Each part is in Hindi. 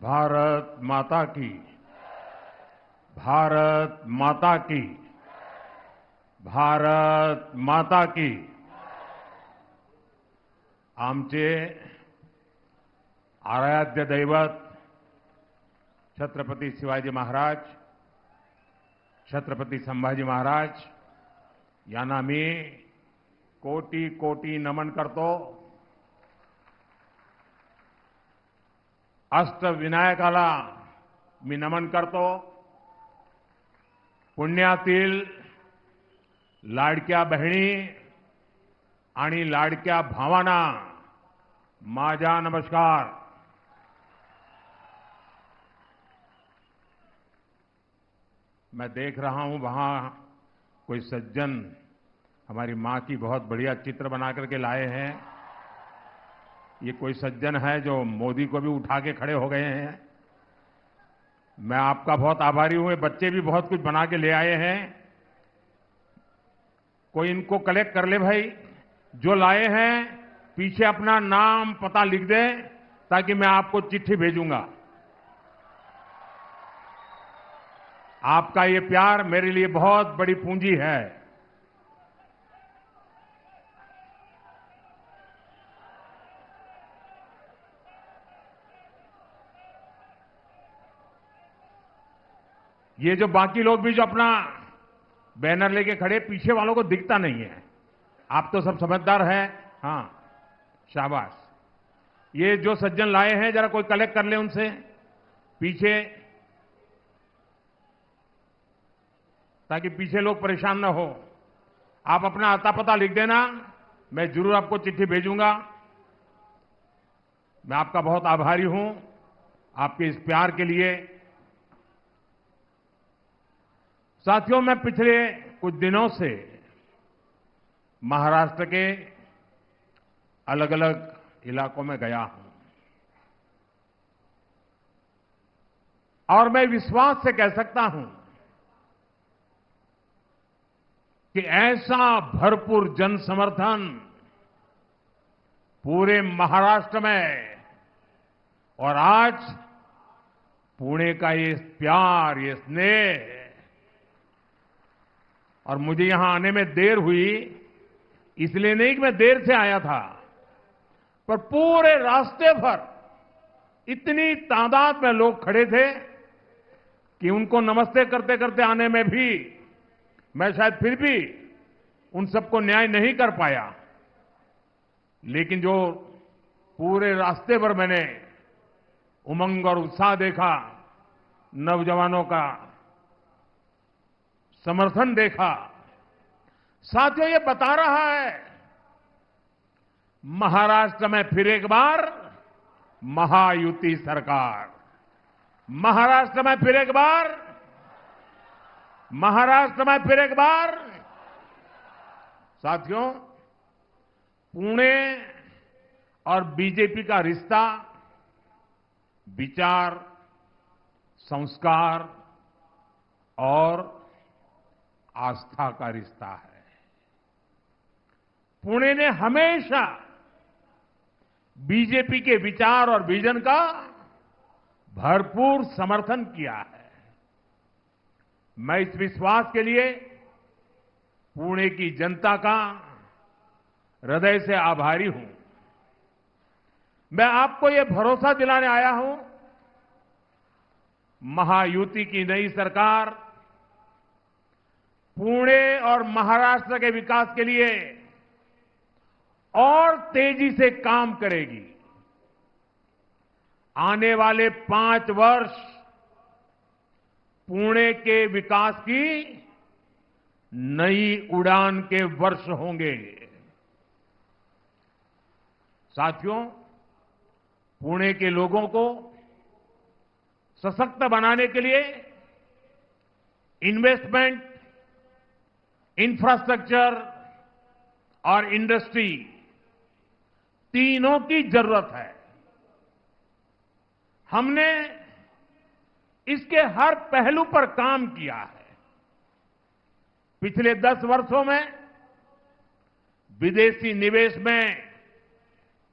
भारत माता की, भारत माता की, भारत माता की. आमचे आराध्य दैवत छत्रपती शिवाजी महाराज, छत्रपती संभाजी महाराज यांना मी कोटी कोटी नमन करतो. अष्टविनायकाला मी नमन करतो. पुण्यातील लाडक्या बहिणी आणि लाडक्या भावांना माझा नमस्कार. मैं देख रहा हूं वहां कोई सज्जन हमारी मां की बहुत बढ़िया चित्र बना करके लाए हैं. ये कोई सज्जन है जो मोदी को भी उठा के खड़े हो गए हैं. मैं आपका बहुत आभारी हूं. ये बच्चे भी बहुत कुछ बना के ले आए हैं. कोई इनको कलेक्ट कर ले भाई. जो लाए हैं पीछे अपना नाम पता लिख दे ताकि मैं आपको चिट्ठी भेजूंगा. आपका ये प्यार मेरे लिए बहुत बड़ी पूंजी है. ये जो बाकी लोग भी जो अपना बैनर लेके खड़े, पीछे वालों को दिखता नहीं है. आप तो सब समझदार हैं. हां, शाबाश. ये जो सज्जन लाए हैं जरा कोई कलेक्ट कर ले उनसे पीछे, ताकि पीछे लोग परेशान ना हो. आप अपना आता पता लिख देना, मैं जरूर आपको चिट्ठी भेजूंगा. मैं आपका बहुत आभारी हूं आपके इस प्यार के लिए. साथियों, मैं पिछले कुछ दिनों से महाराष्ट्र के अलग अलग इलाकों में गया हूं और मैं विश्वास से कह सकता हूं कि ऐसा भरपूर जन समर्थन पूरे महाराष्ट्र में, और आज पुणे का ये प्यार, ये स्नेह, और मुझे यहां आने में देर हुई इसलिए नहीं कि मैं देर से आया था, पर पूरे रास्ते भर इतनी तादाद में लोग खड़े थे कि उनको नमस्ते करते करते आने में भी मैं शायद फिर भी उन सबको न्याय नहीं कर पाया. लेकिन जो पूरे रास्ते पर मैंने उमंग और उत्साह देखा, नौजवानों का समर्थन देखा, साथियों, ये बता रहा है महाराष्ट्र में फिर एक बार महायुति सरकार. महाराष्ट्र में फिर एक बार, महाराष्ट्र में फिर एक बार. साथियों, पुणे और बीजेपी का रिश्ता विचार, संस्कार और आस्था का रिश्ता है. पुणे ने हमेशा बीजेपी के विचार और विजन का भरपूर समर्थन किया है. मैं इस विश्वास के लिए पुणे की जनता का हृदय से आभारी हूं. मैं आपको ये भरोसा दिलाने आया हूं, महायुति की नई सरकार पुणे और महाराष्ट्र के विकास के लिए और तेजी से काम करेगी. आने वाले 5 वर्ष पुणे के विकास की नई उड़ान के वर्ष होंगे. साथियों, पुणे के लोगों को सशक्त बनाने के लिए इन्वेस्टमेंट, इंफ्रास्ट्रक्चर और इंडस्ट्री तीनों की जरूरत है. हमने इसके हर पहलू पर काम किया है. पिछले 10 वर्षों में विदेशी निवेश में,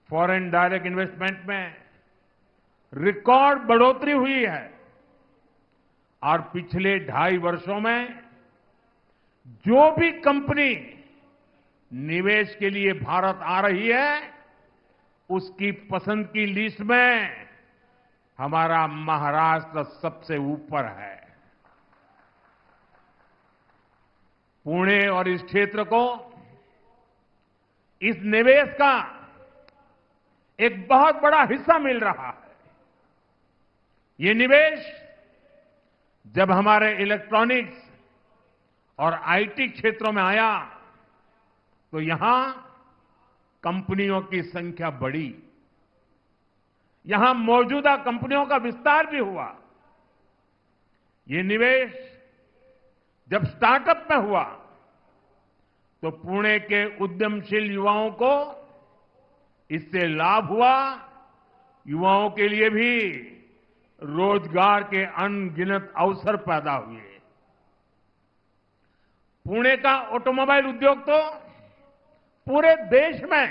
फॉरेन डायरेक्ट इन्वेस्टमेंट में रिकॉर्ड बढ़ोतरी हुई है और पिछले 2.5 वर्षों में जो भी कंपनी निवेश के लिए भारत आ रही है, उसकी पसंद की लिस्ट में हमारा महाराष्ट्र सबसे ऊपर है। पुणे और इस क्षेत्र को इस निवेश का एक बहुत बड़ा हिस्सा मिल रहा है। ये निवेश जब हमारे इलेक्ट्रॉनिक्स और आईटी क्षेत्रों में आया तो यहां कंपनियों की संख्या बढ़ी, यहां मौजूदा कंपनियों का विस्तार भी हुआ। ये निवेश जब स्टार्टअप में हुआ तो पुणे के उद्यमशील युवाओं को इससे लाभ हुआ, युवाओं के लिए भी रोजगार के अनगिनत अवसर पैदा हुए। पुणे का ऑटोमोबाइल उद्योग तो पूरे देश में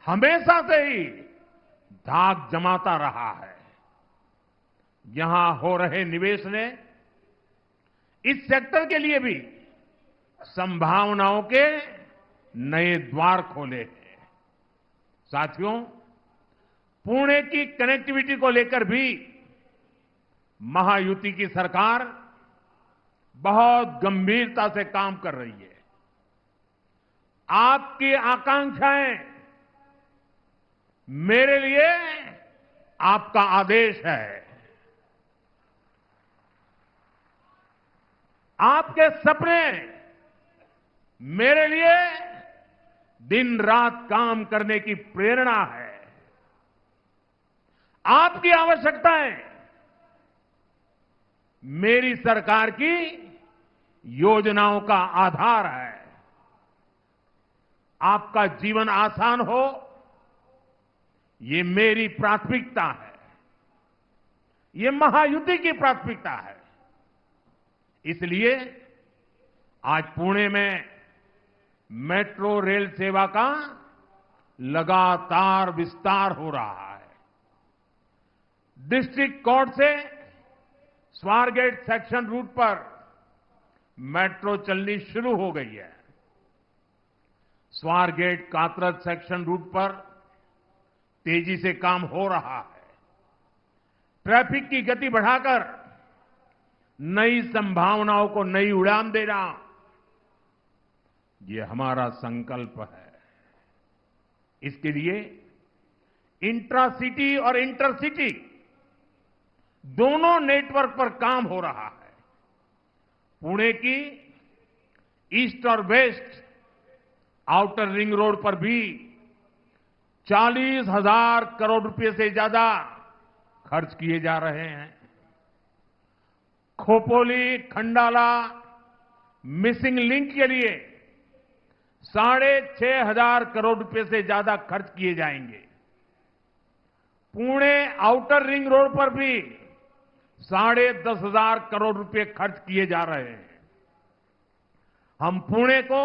हमेशा से ही धाक जमाता रहा है। यहां हो रहे निवेश ने इस सेक्टर के लिए भी संभावनाओं के नए द्वार खोले हैं। साथियों, पुणे की कनेक्टिविटी को लेकर भी महायुति की सरकार बहुत गंभीरता से काम कर रही है। आपकी आकांक्षाएं मेरे लिए आपका आदेश है। आपके सपने मेरे लिए दिन रात काम करने की प्रेरणा है। आपकी आवश्यकताएं मेरी सरकार की योजनाओं का आधार है। आपका जीवन आसान हो, ये मेरी प्राथमिकता है, ये महायुति की प्राथमिकता है। इसलिए आज पुणे में मेट्रो रेल सेवा का लगातार विस्तार हो रहा है। डिस्ट्रिक्ट कोर्ट से स्वारगेट सेक्शन रूट पर मेट्रो चलनी शुरू हो गई है। स्वारगेट कात्रज सेक्शन रूट पर तेजी से काम हो रहा है। ट्रैफिक की गति बढ़ाकर नई संभावनाओं को नई उड़ान देना, ये हमारा संकल्प है। इसके लिए इंट्रासिटी और इंटरसिटी दोनों नेटवर्क पर काम हो रहा है। पुणे की ईस्ट और वेस्ट आउटर रिंग रोड पर भी 40,000 करोड़ रुपए से ज्यादा खर्च किए जा रहे हैं। खोपोली खंडाला मिसिंग लिंक के लिए 6,500 करोड़ रुपए से ज्यादा खर्च किए जाएंगे। पुणे आउटर रिंग रोड पर भी 10,500 करोड़ रुपए खर्च किए जा रहे हैं। हम पुणे को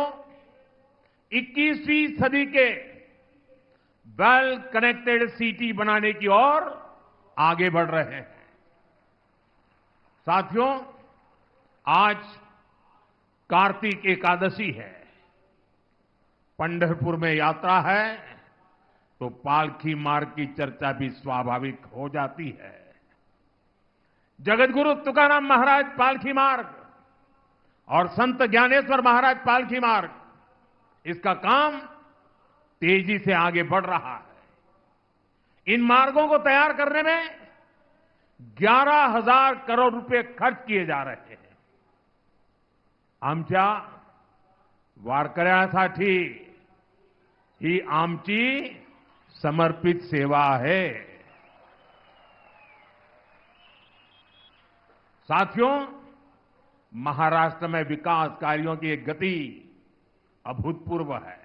21वीं सदी के वेल कनेक्टेड सिटी बनाने की ओर आगे बढ़ रहे हैं। साथियों, आज कार्तिक एकादशी है, पंढरपुर में यात्रा है, तो पालकी मार्ग की चर्चा भी स्वाभाविक हो जाती है। जगतगुरु तुकाराम महाराज पालकी मार्ग और संत ज्ञानेश्वर महाराज पालकी मार्ग, इसका काम तेजी से आगे बढ़ रहा है। इन मार्गों को तैयार करने में 11,000 करोड़ रुपए खर्च किए जा रहे हैं। आमच्या वारकऱ्यासाठी ही आमची समर्पित सेवा है। साथियों, महाराष्ट्र में विकास कार्यों की एक गति अभूतपूर्व है।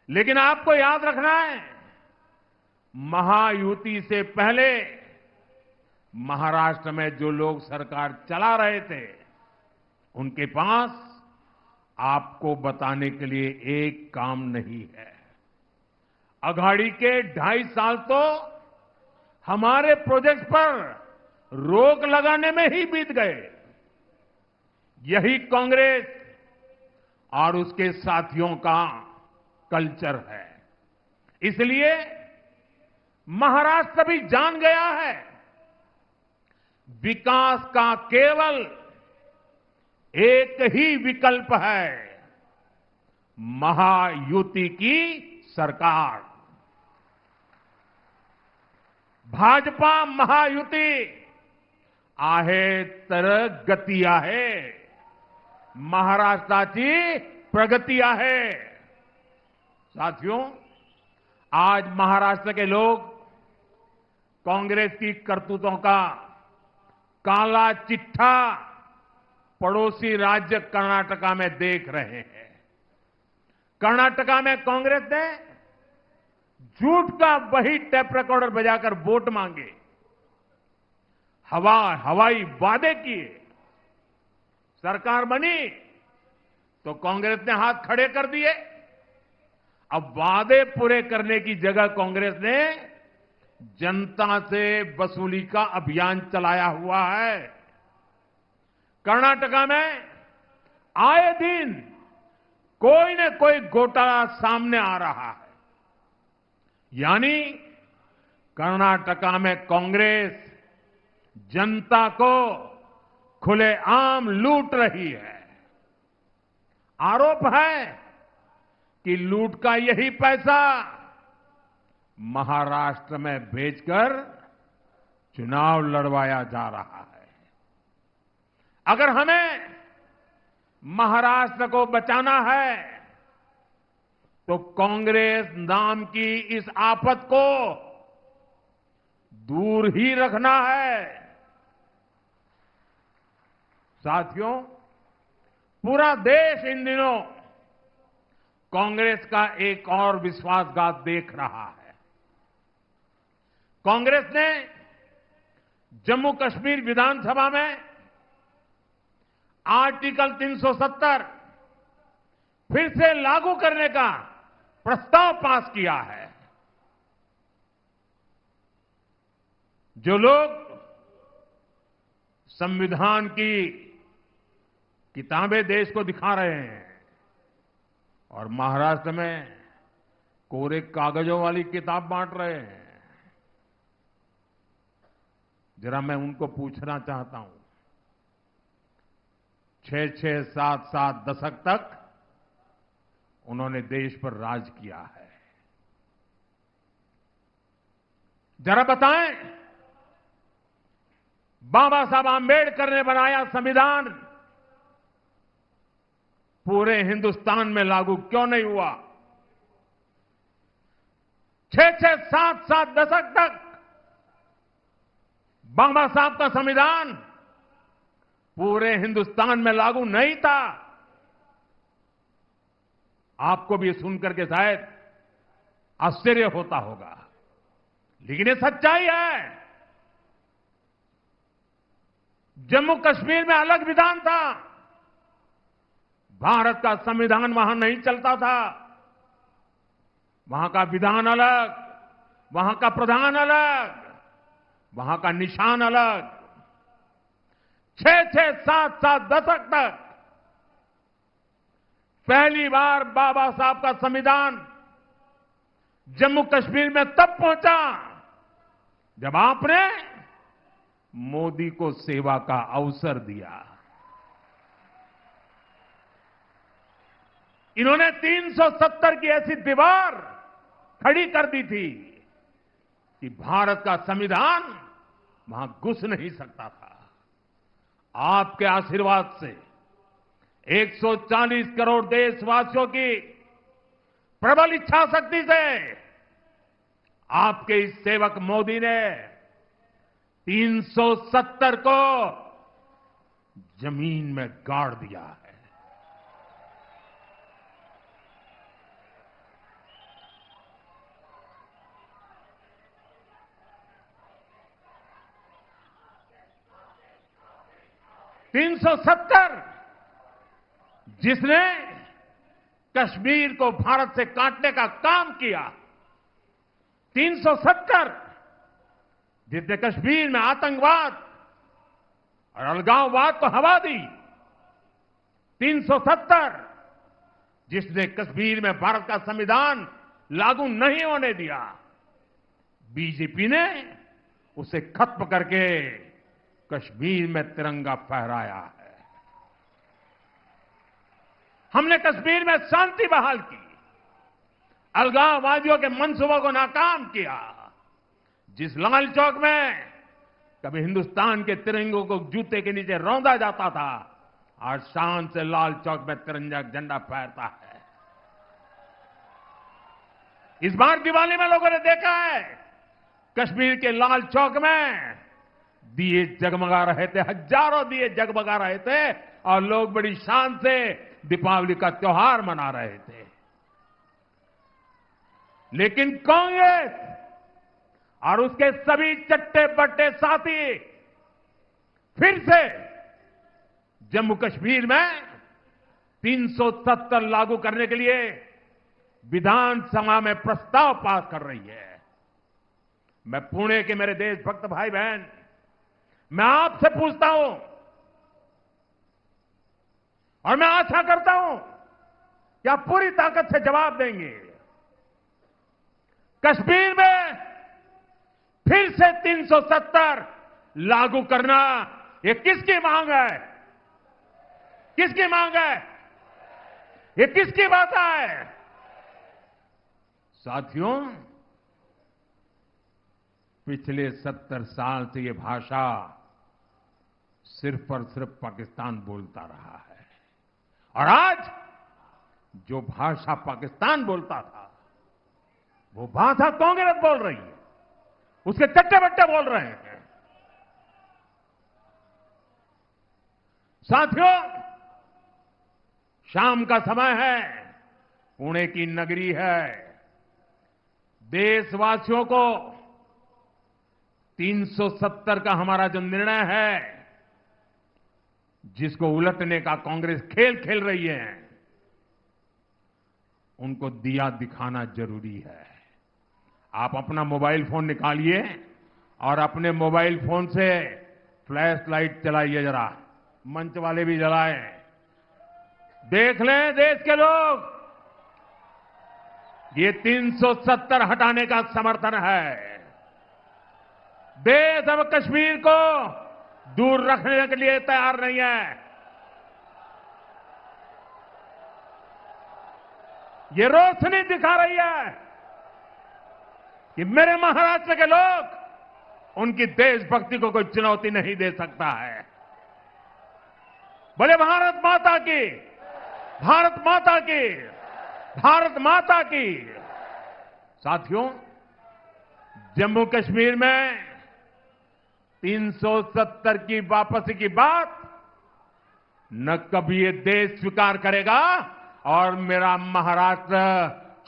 लेकिन आपको याद रखना है, महायुति से पहले महाराष्ट्र में जो लोग सरकार चला रहे थे, उनके पास आपको बताने के लिए एक काम नहीं है। अघाड़ी के 2.5 साल तो हमारे प्रोजेक्ट पर रोक लगाने में ही बीत गए। यही कांग्रेस और उसके साथियों का कल्चर है। इसलिए महाराष्ट्र भी जान गया है, विकास का केवल एक ही विकल्प है, महायुति की सरकार। भाजपा महायुति आहे तर गती आहे, महाराष्ट्राची प्रगती आहे। साथियों, आज महाराष्ट्र के लोग कांग्रेस की करतूतों का काला चिट्ठा पड़ोसी राज्य कर्नाटका में देख रहे हैं। कर्नाटका में कांग्रेस ने झूठ का वही टेप रिकॉर्डर बजाकर वोट मांगे, हवाई वादे किए। सरकार बनी तो कांग्रेस ने हाथ खड़े कर दिए। अब वादे पूरे करने की जगह कांग्रेस ने जनता से वसूली का अभियान चलाया हुआ है। कर्नाटका में आए दिन कोई न कोई घोटाला सामने आ रहा है। यानी कर्नाटका में कांग्रेस जनता को खुलेआम लूट रही है। आरोप है कि लूट का यही पैसा महाराष्ट्र में भेजकर चुनाव लड़वाया जा रहा है। अगर हमें महाराष्ट्र को बचाना है तो कांग्रेस नाम की इस आफत को दूर ही रखना है। साथियों, पूरा देश इन दिनों कांग्रेस का एक और विश्वासघात देख रहा है। कांग्रेस ने जम्मू कश्मीर विधानसभा में आर्टिकल 370 फिर से लागू करने का प्रस्ताव पास किया है। जो लोग संविधान की किताबें देश को दिखा रहे हैं और महाराष्ट्र में कोरे कागजों वाली किताब बांट रहे हैं, जरा मैं उनको पूछना चाहता हूं, 6-6, 7-7 दशक तक उन्होंने देश पर राज किया है। जरा बताएं, बाबा साहब आंबेडकर ने बनाया संविधान पूरे हिंदुस्तान में लागू क्यों नहीं हुआ? 6-6, 7-7 दशक तक बाबा साहब का संविधान पूरे हिंदुस्तान में लागू नहीं था। आपको भी सुनकर के शायद आश्चर्य होता होगा, लेकिन ये सच्चाई है। जम्मू कश्मीर में अलग विधान था, भारत का संविधान वहां नहीं चलता था। वहां का विधान अलग, वहां का प्रधान अलग, वहां का निशान अलग। 6-6, 7-7 दशक तक पहली बार बाबा साहब का संविधान जम्मू कश्मीर में तब पहुंचा जब आपने मोदी को सेवा का अवसर दिया। इन्होंने 370 की ऐसी दीवार खड़ी कर दी थी कि भारत का संविधान वहां घुस नहीं सकता था। आपके आशीर्वाद से 140 करोड़ देशवासियों की प्रबल इच्छा शक्ति से आपके इस सेवक मोदी ने 370 को जमीन में गाड़ दिया है। $370 जिसने कश्मीर को भारत से काटने का काम किया। 370 जिसने कश्मीर में आतंकवाद और अलगाववाद को हवा दी, 370 जिसने कश्मीर में भारत का संविधान लागू नहीं होने दिया, बीजेपी ने उसे खत्म करके कश्मीर में तिरंगा फहराया है। हमने कश्मीर में शांति बहाल की, अलगाववादियों के मंसूबों को नाकाम किया। जिस लाल चौक में कभी हिंदुस्तान के तिरंगों को जूते के नीचे रौंदा जाता था, आज शान से लाल चौक में तिरंगा झंडा फहरता है। इस बार दिवाली में लोगों ने देखा है, कश्मीर के लाल चौक में दिए जगमगा रहे थे, हजारों दिए जगमगा रहे थे और लोग बड़ी शान से दीपावली का त्योहार मना रहे थे। लेकिन कांग्रेस और उसके सभी चट्टे बट्टे साथी फिर से जम्मू कश्मीर में 370 लागू करने के लिए विधानसभा में प्रस्ताव पास कर रही है। मैं पुणे के मेरे देशभक्त भाई बहन, मैं आपसे पूछता हूं और मैं आशा करता हूं कि आप पूरी ताकत से जवाब देंगे। कश्मीर में फिर से 370 लागू करना, ये किसकी मांग है? किसकी मांग है? ये किसकी बात है? साथियों, पिछले 70 साल से ये भाषा सिर्फ और सिर्फ पाकिस्तान बोलता रहा है और आज जो भाषा पाकिस्तान बोलता था, वो भाषा कांग्रेस बोल रही है, उसके चट्टे बट्टे बोल रहे हैं। साथियों, शाम का समय है, पुणे की नगरी है। देशवासियों को 370 का हमारा जो निर्णय है, जिसको उलटने का कांग्रेस खेल खेल रही है, उनको दिया दिखाना जरूरी है। आप अपना मोबाइल फोन निकालिए और अपने मोबाइल फोन से फ्लैश लाइट चलाइए, जरा मंच वाले भी जलाएं। देख लें देश के लोग, ये 370 हटाने का समर्थन है। देश अब कश्मीर को दूर रखने के लिए तैयार नहीं है। ये रोशनी दिखा रही है कि मेरे महाराष्ट्र के लोग, उनकी देशभक्ति को कोई चुनौती नहीं दे सकता है। बोले भारत माता की, भारत माता की, भारत माता की। साथियों, जम्मू कश्मीर में 370 की वापसी की बात न कभी ये देश स्वीकार करेगा और मेरा महाराष्ट्र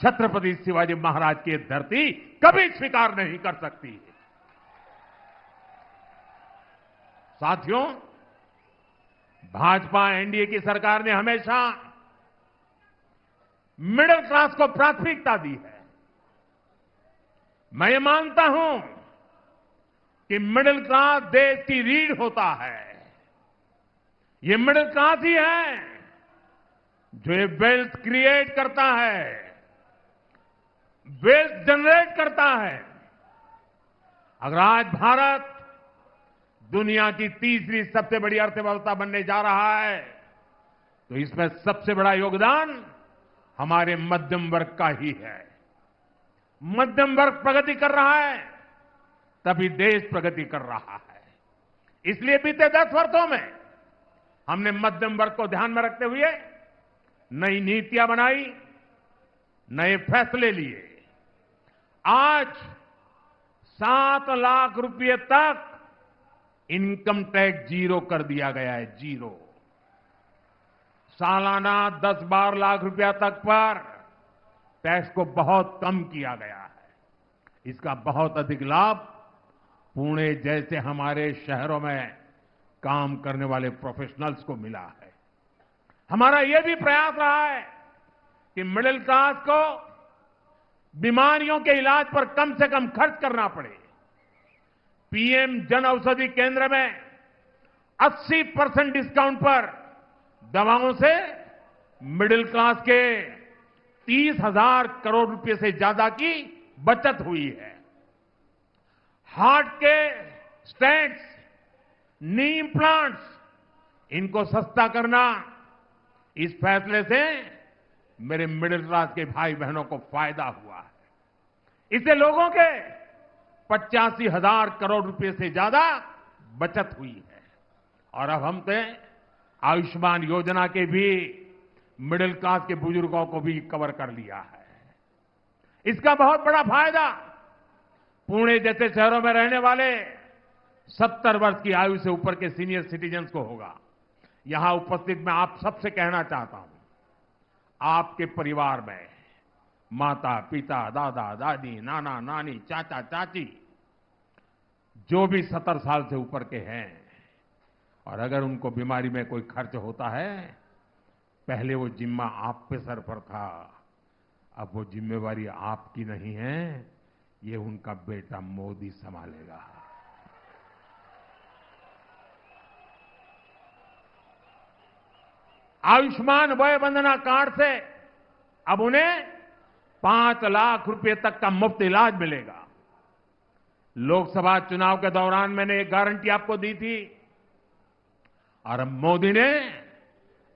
छत्रपति शिवाजी महाराज की धरती कभी स्वीकार नहीं कर सकती। साथियों, भाजपा एनडीए की सरकार ने हमेशा मिडिल क्लास को प्राथमिकता दी है। मैं ये मानता हूं कि मिडिल क्लास देश की रीढ़ होता है। ये मिडिल क्लास ही है जो ये वेल्थ क्रिएट करता है, वेल्थ जनरेट करता है। अगर आज भारत दुनिया की तीसरी सबसे बड़ी अर्थव्यवस्था बनने जा रहा है, तो इसमें सबसे बड़ा योगदान हमारे मध्यम वर्ग का ही है। मध्यम वर्ग प्रगति कर रहा है, तभी देश प्रगति कर रहा है। इसलिए बीते 10 वर्षों में हमने मध्यम वर्ग को ध्यान में रखते हुए नई नीतियां बनाई, नए फैसले लिए। आज 7 लाख रुपए तक इनकम टैक्स जीरो कर दिया गया है, जीरो। सालाना 10-12 लाख रुपया तक पर टैक्स को बहुत कम किया गया है। इसका बहुत अधिक लाभ पुणे जैसे हमारे शहरों में काम करने वाले प्रोफेशनल्स को मिला है। हमारा यह भी प्रयास रहा है कि मिडिल क्लास को बीमारियों के इलाज पर कम से कम खर्च करना पड़े, पीएम जन औषधि केंद्र में 80% डिस्काउंट पर दवाओं से मिडिल क्लास के 30,000 करोड़ रुपए से ज्यादा की बचत हुई है। हार्ट के स्टेंट्स, नी इम्प्लांट्स, इनको सस्ता करना, इस फैसले से मेरे मिडिल क्लास के भाई बहनों को फायदा हुआ है। इससे लोगों के 85,000 करोड़ रुपए से ज्यादा बचत हुई है। और अब हमने आयुष्मान योजना के भी मिडिल क्लास के बुजुर्गों को भी कवर कर लिया है। इसका बहुत बड़ा फायदा पुणे जैसे शहरों में रहने वाले 70 वर्ष की आयु से ऊपर के सीनियर सिटीजन्स को होगा। यहां उपस्थित मैं आप सबसे कहना चाहता हूं, आपके परिवार में माता, पिता, दादा, दादी, नाना, नानी, चाचा, चाची जो भी 70 साल से ऊपर के हैं, और अगर उनको बीमारी में कोई खर्च होता है, पहले वो जिम्मा आप पे सर पर था, अब वो जिम्मेवारी आपकी नहीं है, ये उनका बेटा मोदी संभालेगा। आयुष्मान वय वंदना कार्ड से अब उन्हें 5 लाख रुपए तक का मुफ्त इलाज मिलेगा। लोकसभा चुनाव के दौरान मैंने एक गारंटी आपको दी थी और अब मोदी ने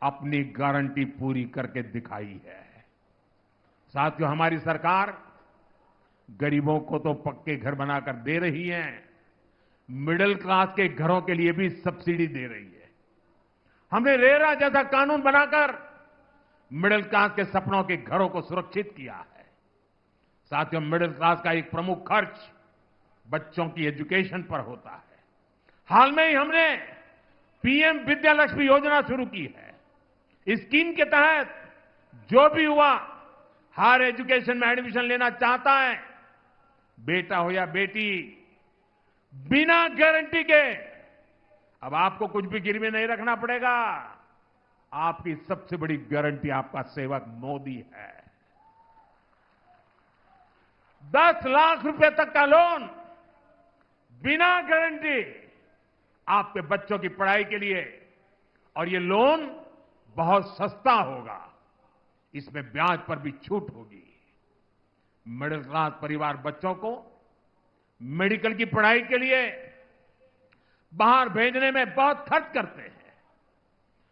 अपनी गारंटी पूरी करके दिखाई है। साथियों, हमारी सरकार गरीबों को तो पक्के घर बनाकर दे रही है, मिडिल क्लास के घरों के लिए भी सब्सिडी दे रही है। हमने रेरा जैसा कानून बनाकर मिडिल क्लास के सपनों के घरों को सुरक्षित किया है। साथियों, मिडिल क्लास का एक प्रमुख खर्च बच्चों की एजुकेशन पर होता है। हाल में ही हमने पीएम विद्यालक्ष्मी योजना शुरू की है। इस स्कीम के तहत जो भी युवा हायर एजुकेशन में एडमिशन लेना चाहता है, बेटा हो या बेटी, बिना गारंटी के, अब आपको कुछ भी गिरवी नहीं रखना पड़ेगा। आपकी सबसे बड़ी गारंटी आपका सेवक मोदी है। 10 लाख रुपए तक का लोन बिना गारंटी आपके बच्चों की पढ़ाई के लिए, और ये लोन बहुत सस्ता होगा, इसमें ब्याज पर भी छूट होगी। मिडिल क्लास परिवार बच्चों को मेडिकल की पढ़ाई के लिए बाहर भेजने में बहुत खर्च करते हैं।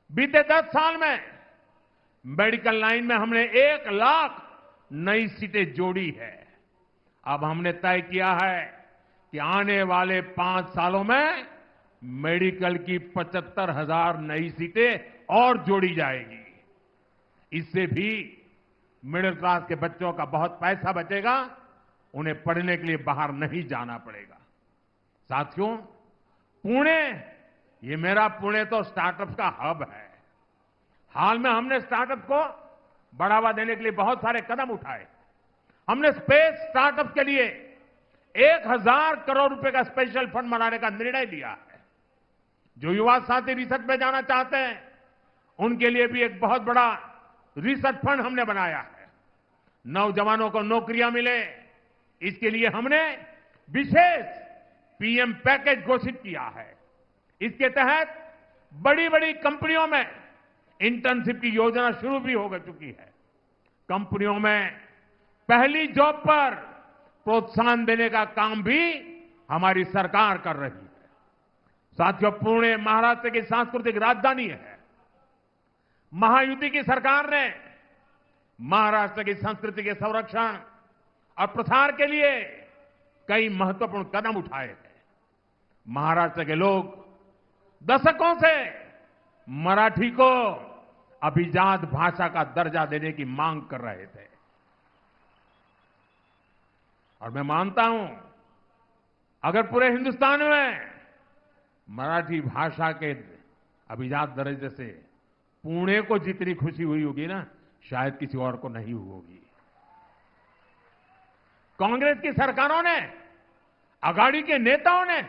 बीते 10 साल में मेडिकल लाइन में हमने 1 लाख नई सीटें जोड़ी है। अब हमने तय किया है कि आने वाले 5 सालों में मेडिकल की 75,000 नई सीटें और जोड़ी जाएगी। इससे भी मिडिल क्लास के बच्चों का बहुत पैसा बचेगा, उन्हें पढ़ने के लिए बाहर नहीं जाना पड़ेगा। साथियों, पुणे, ये मेरा पुणे तो स्टार्टअप का हब है। हाल में हमने स्टार्टअप को बढ़ावा देने के लिए बहुत सारे कदम उठाए। हमने स्पेस स्टार्टअप के लिए 1,000 करोड़ रुपए का स्पेशल फंड बनाने का निर्णय लिया है। जो युवा साथी रिसर्च में जाना चाहते हैं, उनके लिए भी एक बहुत बड़ा रिसर्च फंड हमने बनाया है। नौजवानों को नौकरियां मिले, इसके लिए हमने विशेष पीएम पैकेज घोषित किया है। इसके तहत बड़ी बड़ी कंपनियों में इंटर्नशिप की योजना शुरू भी हो चुकी है। कंपनियों में पहली जॉब पर प्रोत्साहन देने का काम भी हमारी सरकार कर रही है। साथियों, पुणे महाराष्ट्र की सांस्कृतिक राजधानी है। महायुति की सरकार ने महाराष्ट्र की संस्कृति के संरक्षण और प्रसार के लिए कई महत्वपूर्ण कदम उठाए हैं। महाराष्ट्र के लोग दशकों से मराठी को अभिजात भाषा का दर्जा देने की मांग कर रहे थे, और मैं मानता हूं, अगर पूरे हिंदुस्तान में मराठी भाषा के अभिजात दर्जे से पुणे को जितनी खुशी हुई होगी ना, शायद किसी और को नहीं हुई होगी। कांग्रेस की सरकारों ने, अघाड़ी के नेताओं ने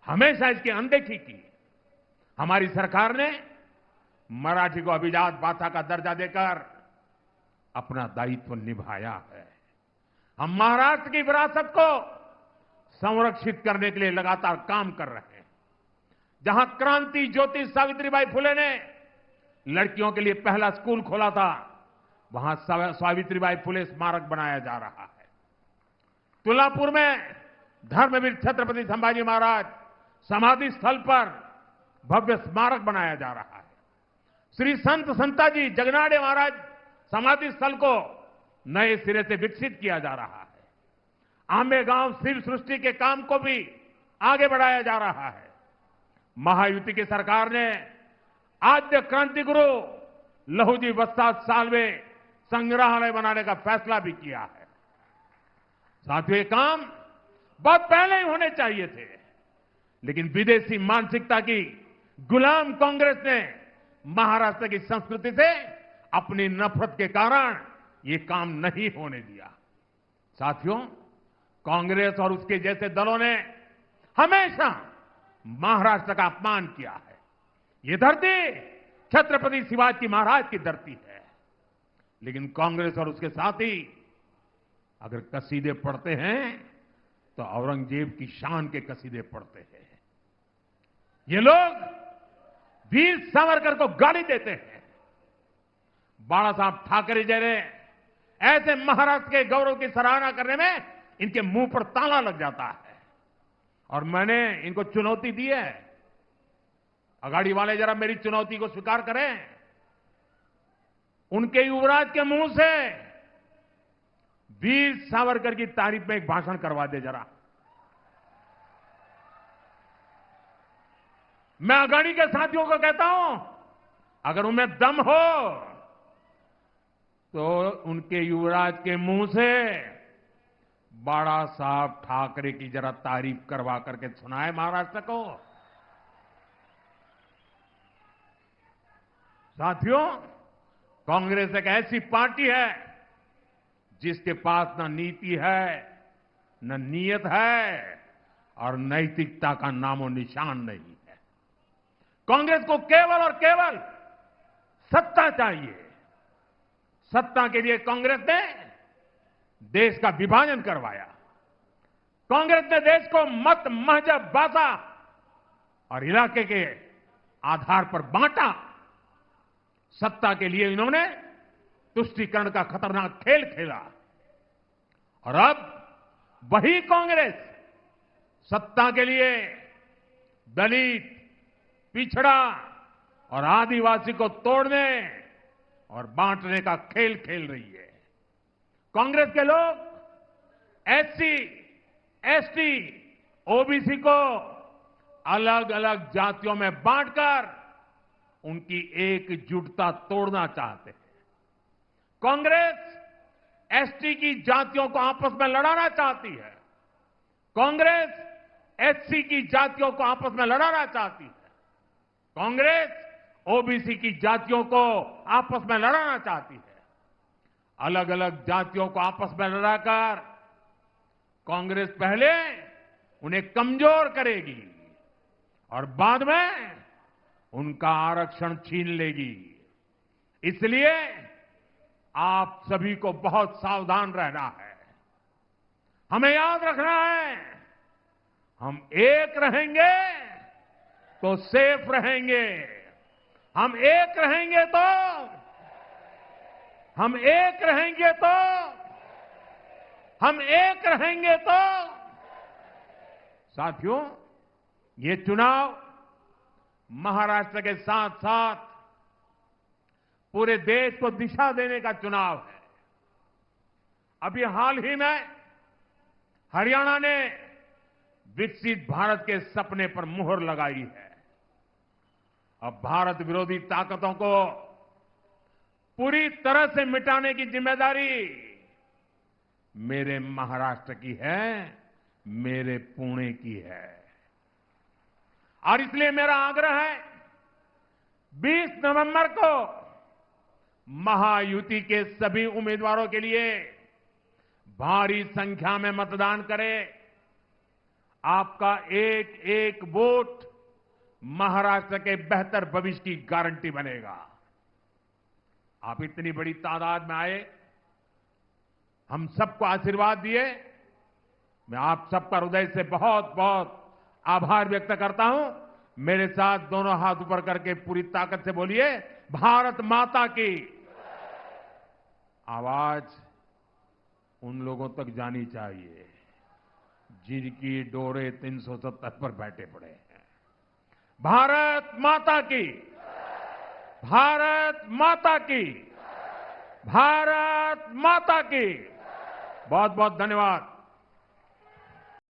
हमेशा इसकी अनदेखी की। हमारी सरकार ने मराठी को अभिजात भाषा का दर्जा देकर अपना दायित्व निभाया है। हम महाराष्ट्र की विरासत को संरक्षित करने के लिए लगातार काम कर रहे हैं। जहां क्रांति ज्योति सावित्रीबाई फुले ने लड़कियों के लिए पहला स्कूल खोला था, वहां सावित्रीबाई फुले स्मारक बनाया जा रहा है। तुलजापुर में धर्मवीर छत्रपति संभाजी महाराज समाधि स्थल पर भव्य स्मारक बनाया जा रहा है। श्री संत संताजी जगनाड़े महाराज समाधि स्थल को नए सिरे से विकसित किया जा रहा है। आंबेगांव शिव सृष्टि के काम को भी आगे बढ़ाया जा रहा है। महायुति की सरकार ने आद्य क्रांति गुरु लहूजी वस्ताद साल्वे संग्रहालय बनाने का फैसला भी किया है। साथियों, ये काम बहुत पहले ही होने चाहिए थे, लेकिन विदेशी मानसिकता की गुलाम कांग्रेस ने महाराष्ट्र की संस्कृति से अपनी नफरत के कारण ये काम नहीं होने दिया। साथियों, कांग्रेस और उसके जैसे दलों ने हमेशा महाराष्ट्र का अपमान किया है। ये धरती छत्रपति शिवाजी महाराज की धरती है, लेकिन कांग्रेस और उसके साथी अगर कसीदे पढ़ते हैं तो औरंगजेब की शान के कसीदे पढ़ते हैं। ये लोग वीर सावरकर को गाली देते हैं। बाला साहब ठाकरे जैसे ऐसे महाराष्ट्र के गौरव की सराहना करने में इनके मुंह पर ताला लग जाता है। और मैंने इनको चुनौती दी है, अगाड़ी वाले जरा मेरी चुनौती को स्वीकार करें। उनके युवराज के मुंह से वीर सावरकर की तारीफ में एक भाषण करवा दे जरा। मैं अगाड़ी के साथियों को कहता हूं, अगर उनमें दम हो तो उनके युवराज के मुंह से बाला साहब ठाकरे की जरा तारीफ करवा करके सुनाए महाराष्ट्र को। साथियों, कांग्रेस एक ऐसी पार्टी है जिसके पास न नीति है, न नीयत है और नैतिकता का नामो निशान नहीं है। कांग्रेस को केवल और केवल सत्ता चाहिए। सत्ता के लिए कांग्रेस ने देश का विभाजन करवाया। कांग्रेस ने देश को मत, मजहब, भाषा और इलाके के आधार पर बांटा। सत्ता के लिए इन्होंने तुष्टीकरण का खतरनाक खेल खेला और अब वही कांग्रेस सत्ता के लिए दलित, पिछड़ा और आदिवासी को तोड़ने और बांटने का खेल खेल रही है। कांग्रेस के लोग एससी, एसटी, ओबीसी को अलग अलग जातियों में बांटकर उनकी एकजुटता तोड़ना चाहते हैं। कांग्रेस एसटी की जातियों को आपस में लड़ाना चाहती है। कांग्रेस एससी की जातियों को आपस में लड़ाना चाहती है। कांग्रेस ओबीसी की जातियों को आपस में लड़ाना चाहती है। अलग अलग जातियों को आपस में लड़ाकर कांग्रेस पहले उन्हें कमजोर करेगी और बाद में उनका आरक्षण छीन लेगी। इसलिए आप सभी को बहुत सावधान रहना है। हमें याद रखना है, हम एक रहेंगे तो सेफ रहेंगे। हम एक रहेंगे तो हम एक रहेंगे तो हम एक रहेंगे तो साथियों, ये चुनाव महाराष्ट्र के साथ साथ पूरे देश को दिशा देने का चुनाव है। अभी हाल ही में हरियाणा ने विकसित भारत के सपने पर मुहर लगाई है। अब भारत विरोधी ताकतों को पूरी तरह से मिटाने की जिम्मेदारी मेरे महाराष्ट्र की है, मेरे पुणे की है। और इसलिए मेरा आग्रह है, 20 नवंबर को महायुति के सभी उम्मीदवारों के लिए भारी संख्या में मतदान करें। आपका एक एक वोट महाराष्ट्र के बेहतर भविष्य की गारंटी बनेगा। आप इतनी बड़ी तादाद में आए, हम सबको आशीर्वाद दिए। मैं आप सबका हृदय से बहुत बहुत आभार व्यक्त करता हूं। मेरे साथ दोनों हाथ ऊपर करके पूरी ताकत से बोलिए, भारत माता की। आवाज उन लोगों तक जानी चाहिए जिनकी डोरे 370 पर बैठे पड़े हैं। भारत माता की, भारत माता की, भारत माता की। बहुत बहुत धन्यवाद।